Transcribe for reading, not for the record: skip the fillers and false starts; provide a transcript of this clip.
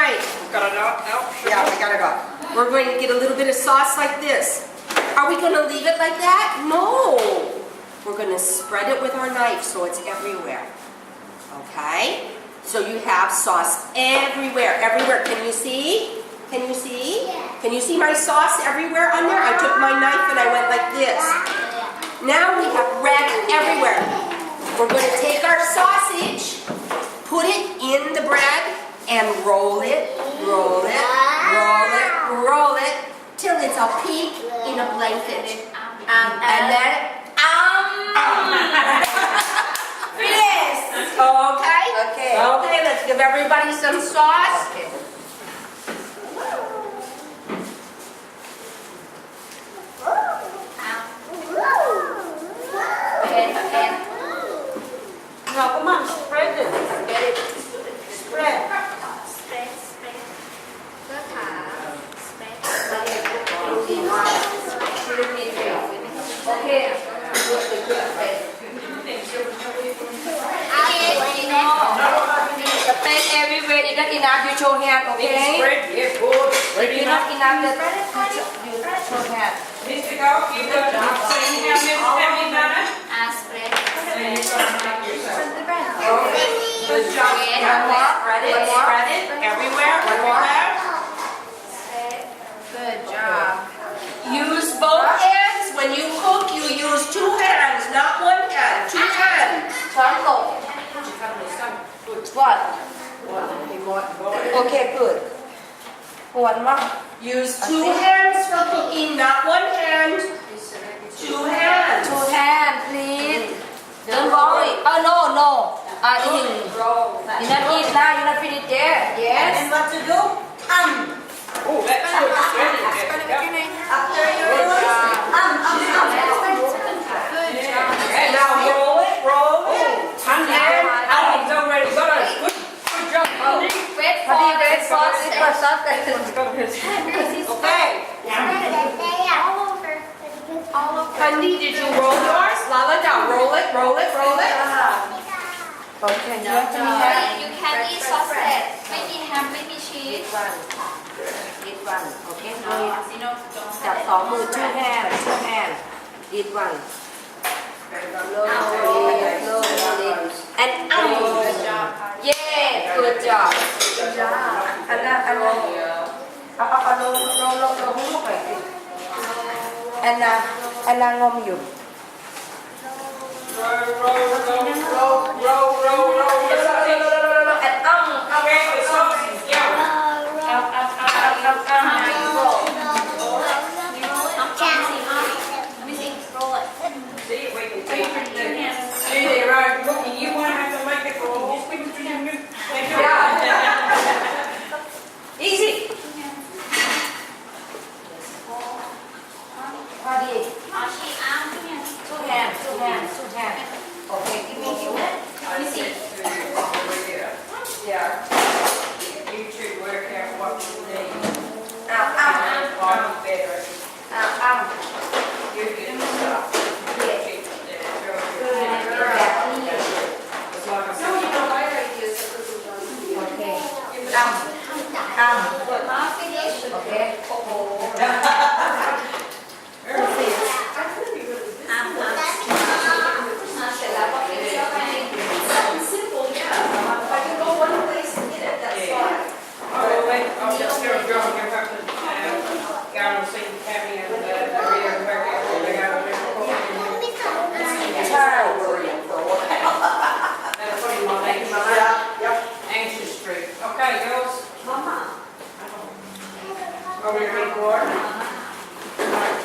right. Got it out? Yeah, we got it off. We're going to get a little bit of sauce like this. Are we going to leave it like that? No. We're going to spread it with our knife so it's everywhere. Okay? So you have sauce everywhere, everywhere. Can you see? Can you see? Can you see my sauce everywhere on there? I took my knife and I went like this. Now we have bread everywhere. We're going to take our sausage, put it in the bread, and roll it, roll it, roll it, roll it, till it's a peak in a blanket. And then, finish. Okay? Okay. Okay, let's give everybody some sauce. No, come on, spread it. Spread. The pen everywhere. You're not enough. You show hand, okay? Spread, yeah, good. You're not enough. You show hand. Mr. Go, you go. Same here, Mrs. Tammy Manor. Good job. One more. Spread it. Spread it. Everywhere. One more. Good job. Use both hands. When you cook, you use two hands, not one hand. Two hands. What? Okay, good. One more. Use two hands for cooking, not one hand. Two hands. Two hands, please. Don't worry. Oh, no. You're not eat now. You're not finished there. Yes. And what to do? Oh, that's good. Spread it. After you do Good job. Good job. And now roll it, roll it. And Alex already got us. Good job, Alex. Wait for the sauce. Okay. Honey, did you roll yours? Lala, now roll it, roll it, roll it. Okay, now. You can eat sausage. Maybe ham, maybe cheese. Eat one. Okay. จับสองมือ two hands, two hands. Eat one. And Good job. yeah, good job. อันนั้นอันนั้นเอาลงลูกหน่อยสิอันนั้นงมอยู่ Roll. and Okay, the sauce is down. See, we can take it. See, they're right. You want to have to make it roll. easy พอดี two hands, two hands, two hands. Okay, give me you. Easy. Yeah. You should work out what you need. Out. Better. You're good stuff. Yeah. As long as Okay. Okay. Simple, yeah. If I can go one place and get it, that's fine. I'll just go and give her the gown and see Tammy and Maria and Becky. They got a little Tired worrying for a while. That's what you want, making my life anxious street. Okay, girls. Mama. Over your big board.